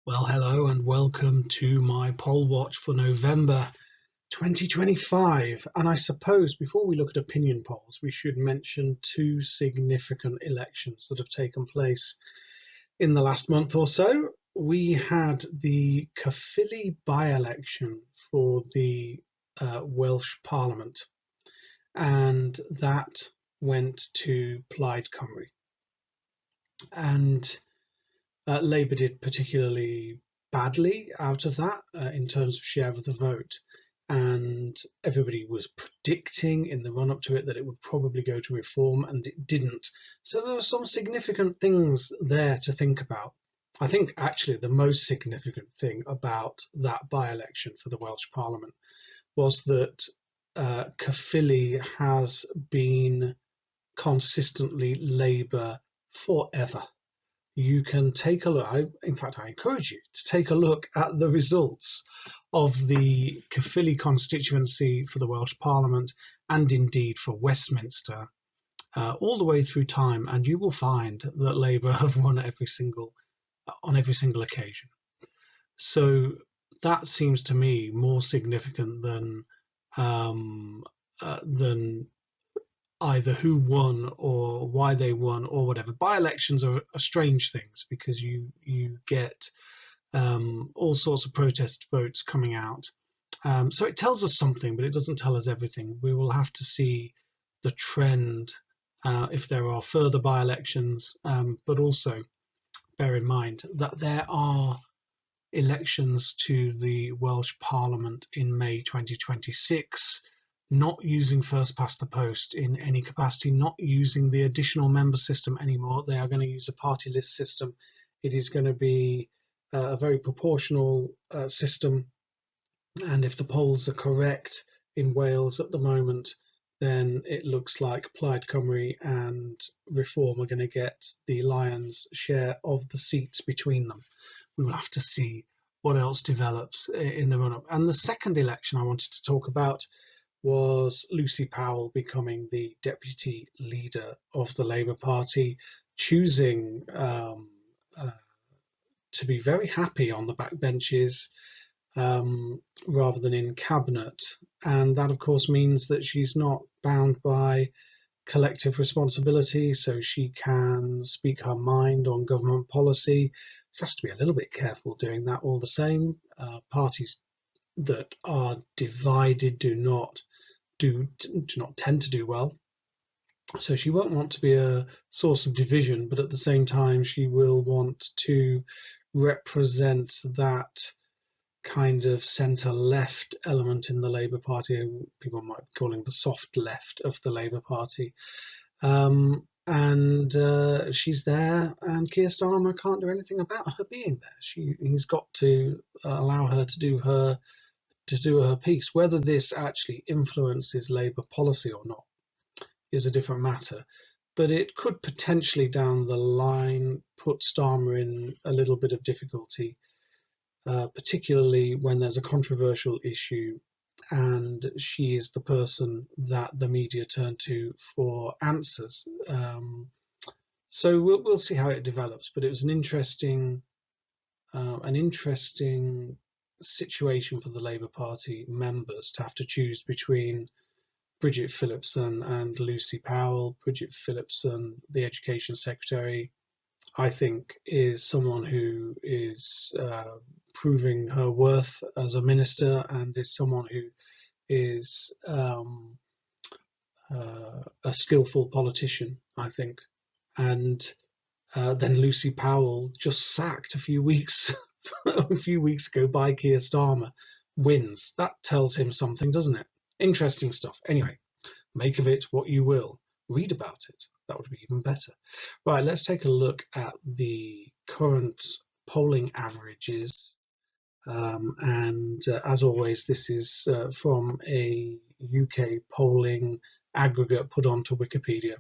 Well, hello and welcome to my poll watch for November 2025. And I suppose before we look at opinion polls, we should mention two significant elections that have taken place in the last month or so. We had the Caerphilly by-election for the Welsh Parliament, and that went to Plaid Cymru. And Labour did particularly badly out of that in terms of share of the vote, and everybody was predicting in the run-up to it that it would probably go to reform, and it didn't. So there are some significant things there to think about. I think actually the most significant thing about that by-election for the Welsh Parliament was that Caerphilly has been consistently Labour forever. You can take a look. In fact, I encourage you to take a look at the results of the Caerphilly constituency for the Welsh Parliament, and indeed for Westminster, all the way through time, and you will find that Labour have won on every single occasion. So that seems to me more significant than either who won or why they won or whatever. By-elections are strange things because you get all sorts of protest votes coming out. So it tells us something, but it doesn't tell us everything. We will have to see the trend if there are further by-elections, but also bear in mind that there are elections to the Welsh Parliament in May 2026, not using first past the post in any capacity, not using the additional member system anymore. They are going to use a party list system. It is going to be a very proportional system, and if the polls are correct in Wales at the moment, then it looks like Plaid Cymru and Reform are going to get the lion's share of the seats between them. We will have to see what else develops in the run-up. And the second election I wanted to talk about was Lucy Powell becoming the deputy leader of the Labour Party, choosing to be very happy on the backbenches rather than in cabinet. And that, of course, means that she's not bound by collective responsibility, so she can speak her mind on government policy. She has to be a little bit careful doing that all the same. Parties that are divided do not tend to do well. So she won't want to be a source of division, but at the same time she will want to represent that kind of centre-left element in the Labour Party. People might be calling the soft left of the Labour Party. And she's there, and Keir Starmer can't do anything about her being there. He's got to allow her to do her piece. Whether this actually influences Labour policy or not is a different matter, but it could potentially down the line put Starmer in a little bit of difficulty, particularly when there's a controversial issue and she is the person that the media turn to for answers. So we'll see how it develops, but it was an interesting situation for the Labour Party members to have to choose between Bridget Phillipson and Lucy Powell. Bridget Phillipson, the Education Secretary, I think is someone who is proving her worth as a minister, and is someone who is a skillful politician, I think. And then Lucy Powell, just sacked a few weeks ago by Keir Starmer, wins. That tells him something, doesn't it? Interesting stuff. Anyway, make of it what you will. Read about it. That would be even better. Right, let's take a look at the current polling averages. And as always, this is from a UK polling aggregate put onto Wikipedia.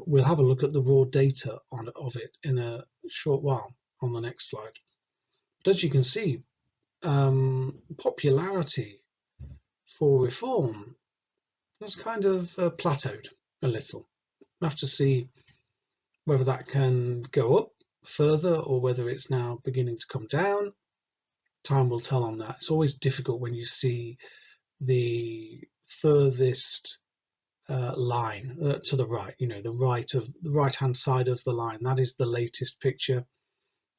We'll have a look at the raw data of it in a short while on the next slide. But as you can see, popularity for Reform has kind of plateaued a little. We'll have to see whether that can go up further or whether it's now beginning to come down. Time will tell on that. It's always difficult when you see the furthest line to the right, the right hand side of the line. That is the latest picture.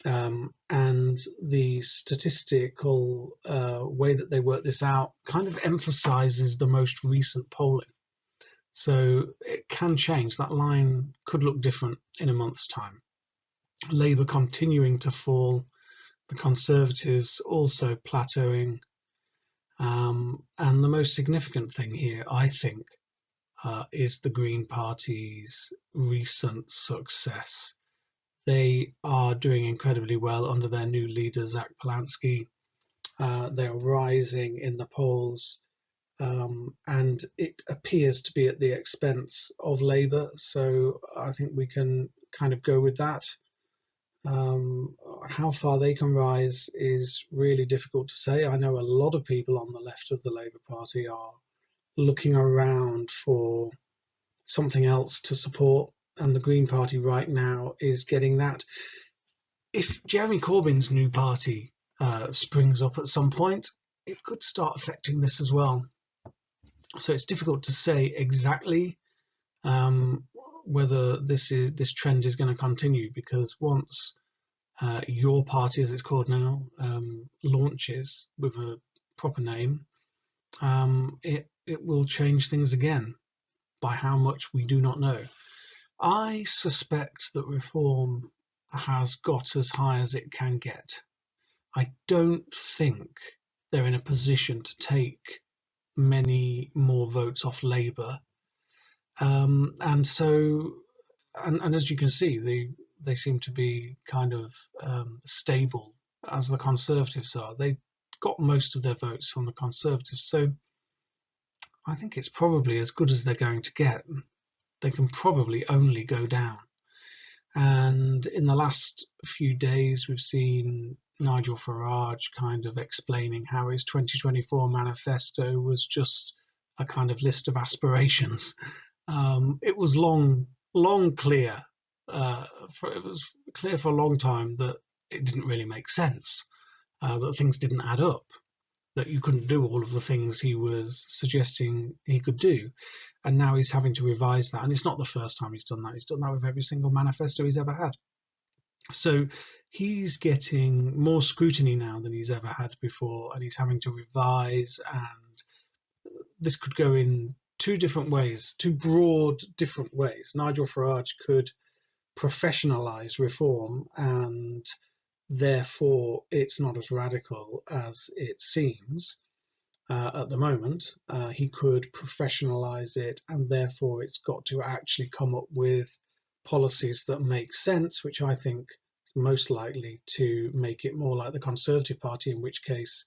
And the statistical way that they work this out kind of emphasizes the most recent polling. So it can change. That line could look different in a month's time. Labour continuing to fall, the Conservatives also plateauing. And the most significant thing here, I think, is the Green Party's recent success. They are doing incredibly well under their new leader, Zach Polanski. They are rising in the polls, and it appears to be at the expense of Labour. So I think we can kind of go with that. How far they can rise is really difficult to say. I know a lot of people on the left of the Labour Party are looking around for something else to support, and the Green Party right now is getting that. If Jeremy Corbyn's new party springs up at some point, it could start affecting this as well. So it's difficult to say exactly whether this trend is going to continue, because once your party, as it's called now, launches with a proper name, it will change things again. By how much, we do not know. I suspect that Reform has got as high as it can get. I don't think they're in a position to take many more votes off Labour. And as you can see, they seem to be kind of stable, as the Conservatives are. They got most of their votes from the Conservatives. So I think it's probably as good as they're going to get. They can probably only go down. And in the last few days, we've seen Nigel Farage kind of explaining how his 2024 manifesto was just a kind of list of aspirations. It was long clear. It was clear for a long time that it didn't really make sense, that things didn't add up, that you couldn't do all of the things he was suggesting he could do. And now he's having to revise that. And it's not the first time he's done that. He's done that with every single manifesto he's ever had. So he's getting more scrutiny now than he's ever had before, and he's having to revise. And this could go in two different ways, two broad different ways. Nigel Farage could professionalise Reform, and therefore it's not as radical as it seems at the moment. He could professionalise it, and therefore it's got to actually come up with policies that make sense, which I think is most likely to make it more like the Conservative Party, in which case,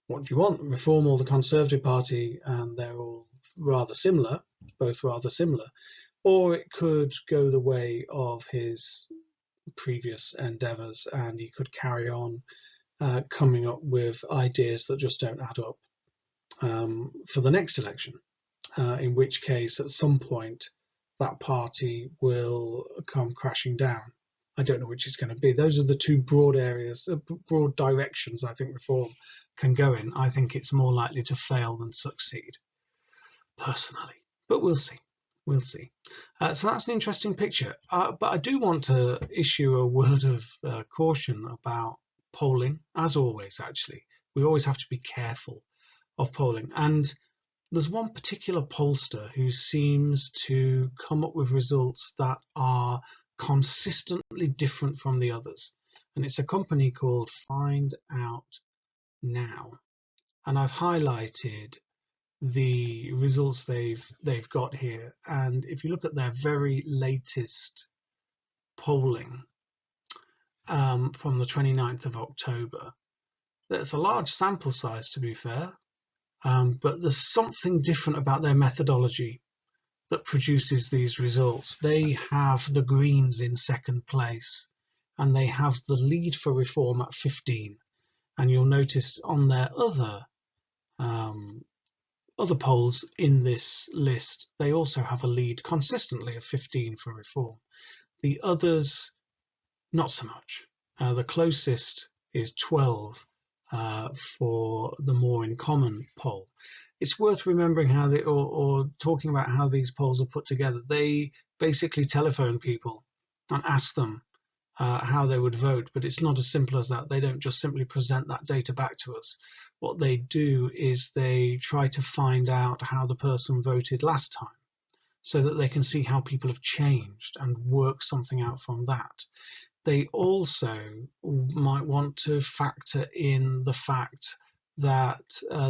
what do you want? Reform or the Conservative Party? And they're all rather similar, both rather similar. Or it could go the way of his previous endeavours, and he could carry on coming up with ideas that just don't add up for the next election, in which case at some point that party will come crashing down. I don't know which it's going to be. Those are the two broad areas, broad directions I think Reform can go in. I think it's more likely to fail than succeed, personally, but we'll see. We'll see. So that's an interesting picture. But I do want to issue a word of caution about polling, as always, actually. We always have to be careful of polling. And there's one particular pollster who seems to come up with results that are consistently different from the others. And it's a company called Find Out Now. And I've highlighted the results they've got here, and if you look at their very latest polling from the 29th of October, there's a large sample size, to be fair, but there's something different about their methodology that produces these results. They have the Greens in second place, and they have the lead for Reform at 15, and you'll notice on their other polls in this list, they also have a lead consistently of 15 for Reform. The others not so much. The closest is 12 for the more in common poll. It's worth remembering how they, or talking about how these polls are put together. They basically telephone people and ask them how they would vote, but it's not as simple as that. They don't just simply present that data back to us. What they do is they try to find out how the person voted last time, so that they can see how people have changed and work something out from that. They also might want to factor in the fact that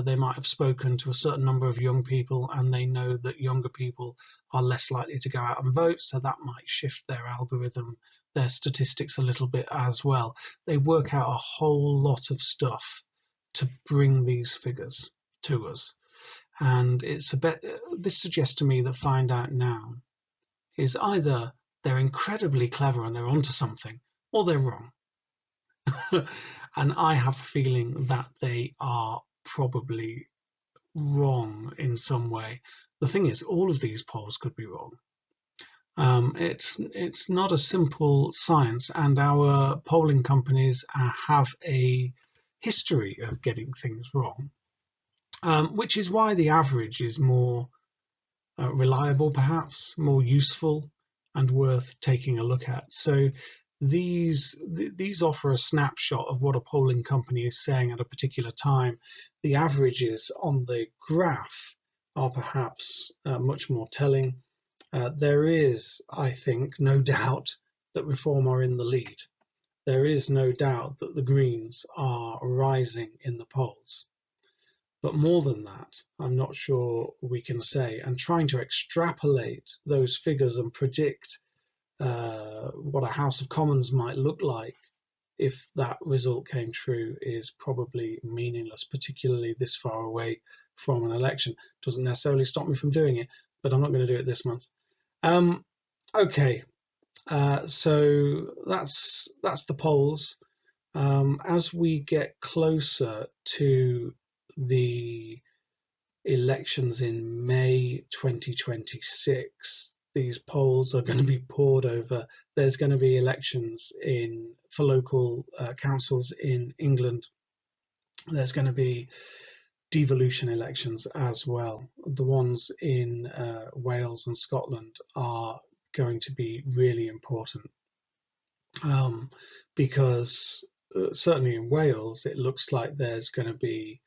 they might have spoken to a certain number of young people, and they know that younger people are less likely to go out and vote, so that might shift their algorithm, their statistics a little bit as well. They work out a whole lot of stuff to bring these figures to us. And it's a bit, this suggests to me that Find Out Now is either they're incredibly clever and they're onto something, or they're wrong. And I have a feeling that they are probably wrong in some way. The thing is, all of these polls could be wrong. It's not a simple science, and our polling companies have a history of getting things wrong, which is why the average is more reliable, perhaps more useful and worth taking a look at. So these offer a snapshot of what a polling company is saying at a particular time. The averages on the graph are perhaps much more telling. There is, I think, no doubt that Reform are in the lead. There is no doubt that the Greens are rising in the polls. But more than that, I'm not sure we can say. And trying to extrapolate those figures and predict what a House of Commons might look like if that result came true is probably meaningless, particularly this far away from an election. Doesn't necessarily stop me from doing it, but I'm not going to do it this month. Okay, so that's the polls. As we get closer to the elections in May 2026, these polls are going to be poured over. There's going to be elections for local councils in England. There's going to be devolution elections as well. The ones in Wales and Scotland are going to be really important, because certainly in Wales it looks like there's going to be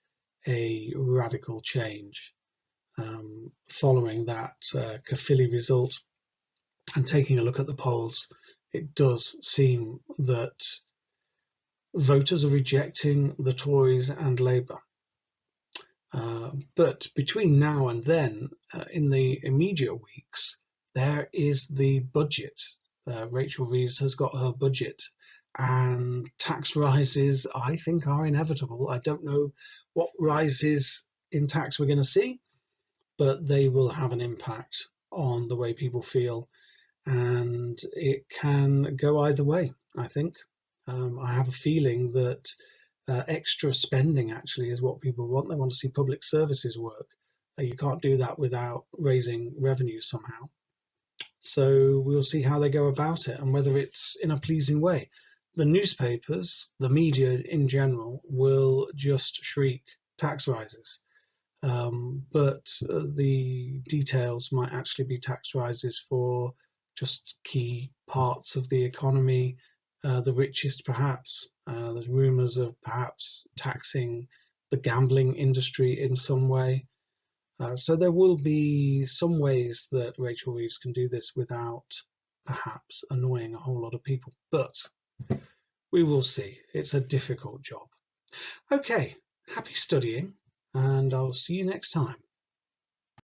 a radical change following that Caerphilly result. And taking a look at the polls, it does seem that voters are rejecting the Tories and Labour. But between now and then, in the immediate weeks, there is the budget. Rachel Reeves has got her budget, and tax rises, I think, are inevitable. I don't know what rises in tax we're going to see, but they will have an impact on the way people feel, and it can go either way, I think. I have a feeling that extra spending actually is what people want. They want to see public services work. You can't do that without raising revenue somehow. So we'll see how they go about it and whether it's in a pleasing way. The newspapers, the media in general, will just shriek tax rises. But the details might actually be tax rises for just key parts of the economy, the richest perhaps. There's rumours of perhaps taxing the gambling industry in some way. So there will be some ways that Rachel Reeves can do this without perhaps annoying a whole lot of people. But we will see. It's a difficult job. Okay, happy studying, and I'll see you next time.